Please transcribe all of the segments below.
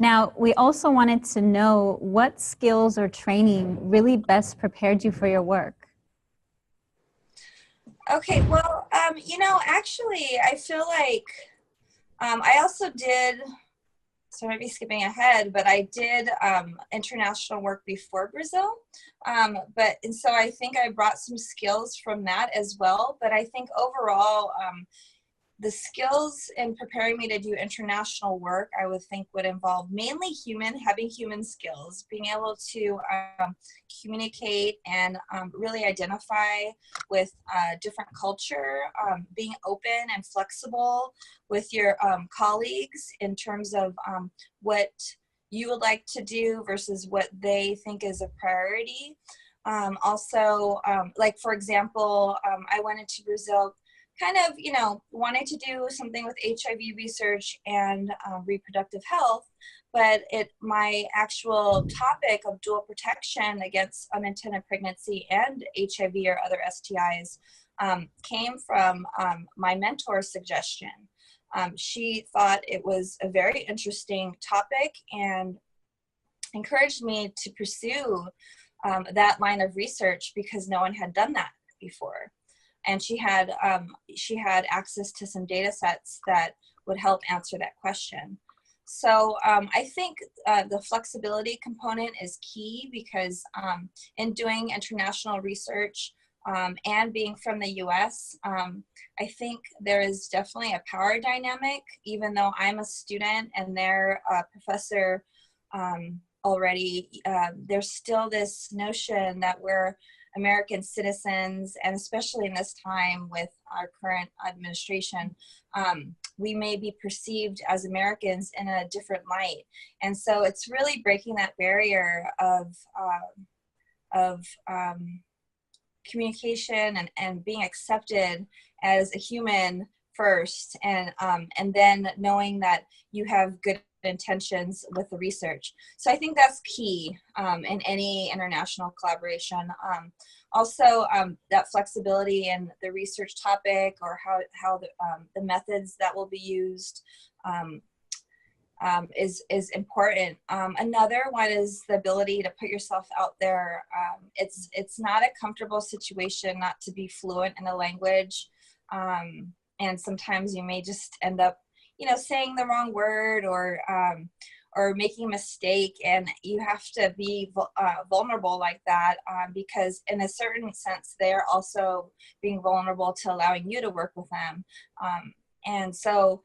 Now, we also wanted to know what skills or training really best prepared you for your work. Okay, well, actually, I feel like I also did, so maybe skipping ahead, but I did international work before Brazil. And so I think I brought some skills from that as well. But I think overall, the skills in preparing me to do international work, I would think would involve mainly having human skills, being able to communicate and really identify with different culture, being open and flexible with your colleagues in terms of what you would like to do versus what they think is a priority. Like for example, I went into Brazil kind of, wanting to do something with HIV research and reproductive health, but my actual topic of dual protection against unintended pregnancy and HIV or other STIs came from my mentor's suggestion. She thought it was a very interesting topic and encouraged me to pursue that line of research because no one had done that before. And she had access to some data sets that would help answer that question. So I think the flexibility component is key because in doing international research and being from the US, I think there is definitely a power dynamic, even though I'm a student and they're a professor already, there's still this notion that we're American citizens, and especially in this time with our current administration, we may be perceived as Americans in a different light. And so it's really breaking that barrier of communication and being accepted as a human first, and then knowing that you have good intentions with the research. So I think that's key in any international collaboration. Also, that flexibility in the research topic or how the methods that will be used is important. Another one is the ability to put yourself out there. It's not a comfortable situation not to be fluent in a language. And sometimes you may just end up saying the wrong word or making a mistake, and you have to be vulnerable like that because in a certain sense they're also being vulnerable to allowing you to work with them, and so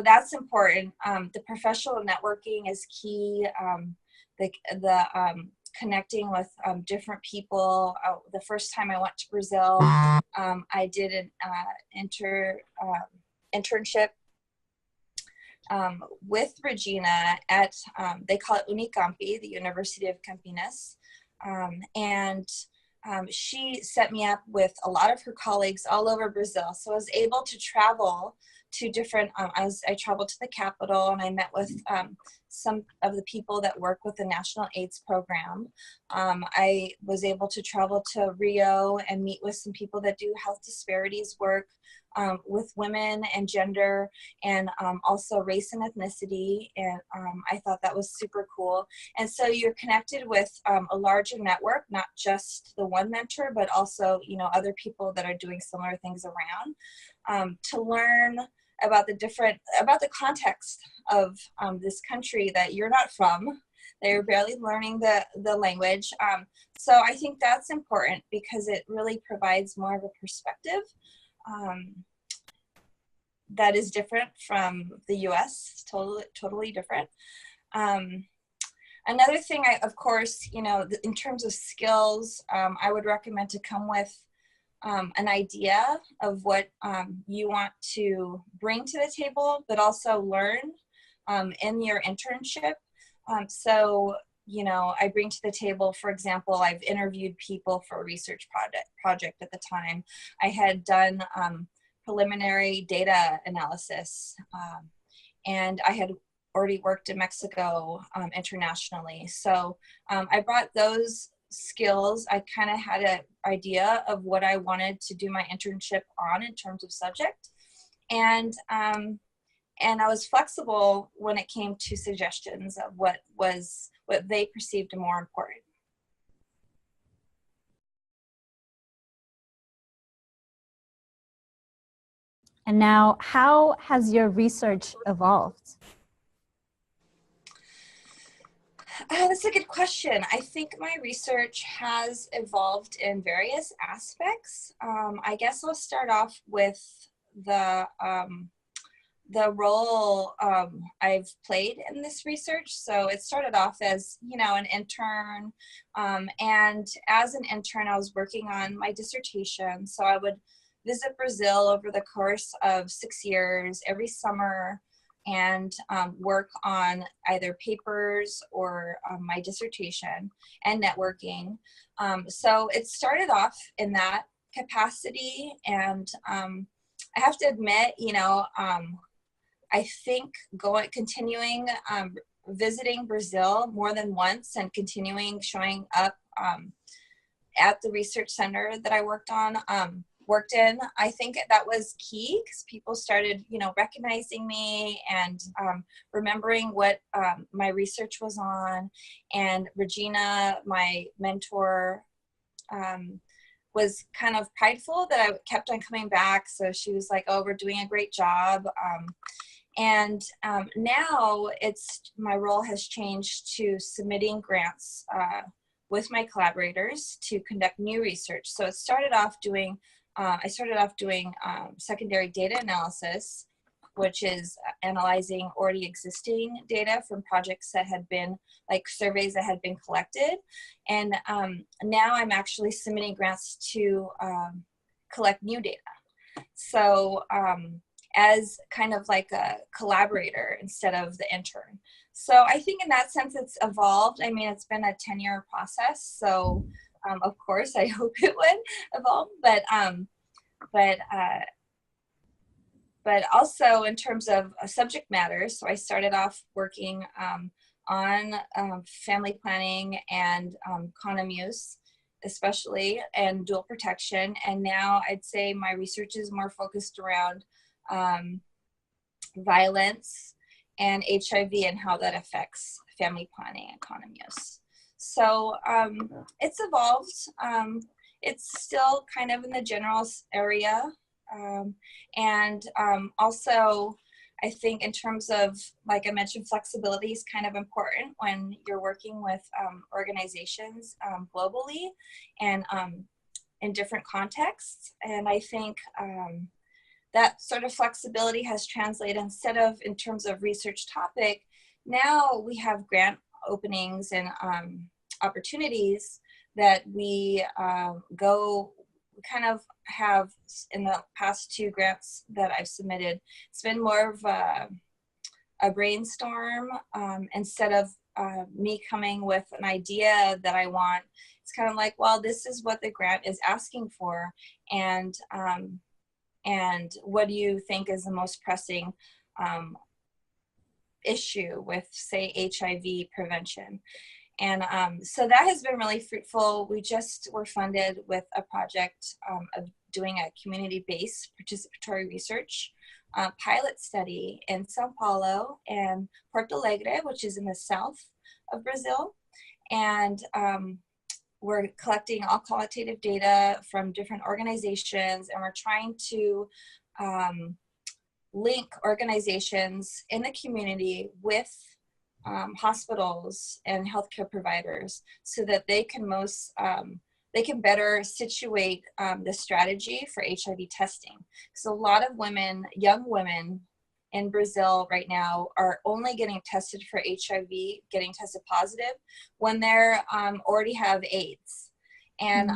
that's important. The professional networking is key. The connecting with different people. The first time I went to Brazil, I did an internship with Regina at, they call it Unicampi, the University of Campinas. And she set me up with a lot of her colleagues all over Brazil. So I was able to travel to different, I traveled to the capital and I met with some of the people that work with the National AIDS Program. I was able to travel to Rio and meet with some people that do health disparities work with women and gender, and also race and ethnicity. And I thought that was super cool. And so you're connected with a larger network, not just the one mentor, but also, other people that are doing similar things around, to learn about the context of this country that you're not from. They're barely learning the language. So I think that's important because it really provides more of a perspective that is different from the US, totally different. Another thing, of course, in terms of skills, I would recommend to come with an idea of what you want to bring to the table, but also learn in your internship. I bring to the table, for example, I've interviewed people for a research project at the time. I had done preliminary data analysis, and I had already worked in Mexico internationally. So I brought those skills. I kind of had an idea of what I wanted to do my internship on in terms of subject. And and I was flexible when it came to suggestions of what they perceived more important. And now, how has your research evolved? That's a good question. I think my research has evolved in various aspects. I guess I'll start off with the role I've played in this research. So it started off as, an intern. And as an intern, I was working on my dissertation. So I would visit Brazil over the course of 6 years every summer and work on either papers or my dissertation and networking. So it started off in that capacity. And I have to admit, I think continuing visiting Brazil more than once and continuing showing up at the research center that I worked in, I think that was key because people started, recognizing me and remembering what my research was on. And Regina, my mentor, was kind of prideful that I kept on coming back. So she was like, "Oh, we're doing a great job." And now my role has changed to submitting grants with my collaborators to conduct new research. So it started off doing, secondary data analysis, which is analyzing already existing data from projects that had been, like surveys that had been collected. And now I'm actually submitting grants to collect new data. So as kind of like a collaborator instead of the intern. So I think in that sense it's evolved. I mean, it's been a 10-year process. So of course I hope it would evolve, but also in terms of subject matter. So I started off working on family planning and condom use, especially, and dual protection. And now I'd say my research is more focused around violence and HIV and how that affects family planning and condom use. So it's evolved. It's still kind of in the general area. And also, I think in terms of, like I mentioned, flexibility is kind of important when you're working with organizations globally and in different contexts. And I think that sort of flexibility has translated, instead of in terms of research topic, now we have grant openings and opportunities that we kind of have. In the past 2 grants that I've submitted, it's been more of a brainstorm instead of me coming with an idea that I want. It's kind of like, well, this is what the grant is asking for, and what do you think is the most pressing issue with, say, HIV prevention? And so that has been really fruitful. We just were funded with a project of doing a community-based participatory research pilot study in Sao Paulo and Porto Alegre, which is in the south of Brazil. And we're collecting all qualitative data from different organizations, and we're trying to link organizations in the community with hospitals and healthcare providers so that they can better situate the strategy for HIV testing. So a lot of women, young women in Brazil right now, are only getting tested for HIV, getting tested positive when they're already have AIDS. And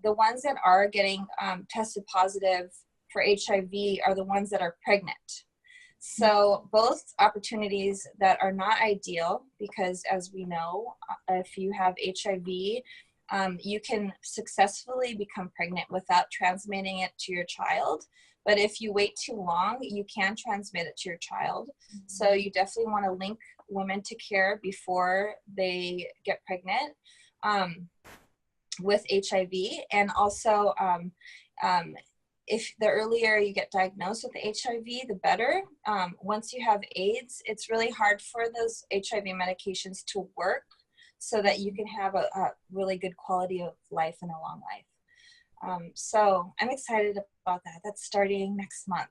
the ones that are getting tested positive for HIV are the ones that are pregnant. So both opportunities that are not ideal, because as we know, if you have HIV, you can successfully become pregnant without transmitting it to your child. But if you wait too long, you can transmit it to your child. So you definitely want to link women to care before they get pregnant with HIV. And also, if the earlier you get diagnosed with HIV, the better. Once you have AIDS, it's really hard for those HIV medications to work so that you can have a really good quality of life and a long life. So I'm excited about that. That's starting next month.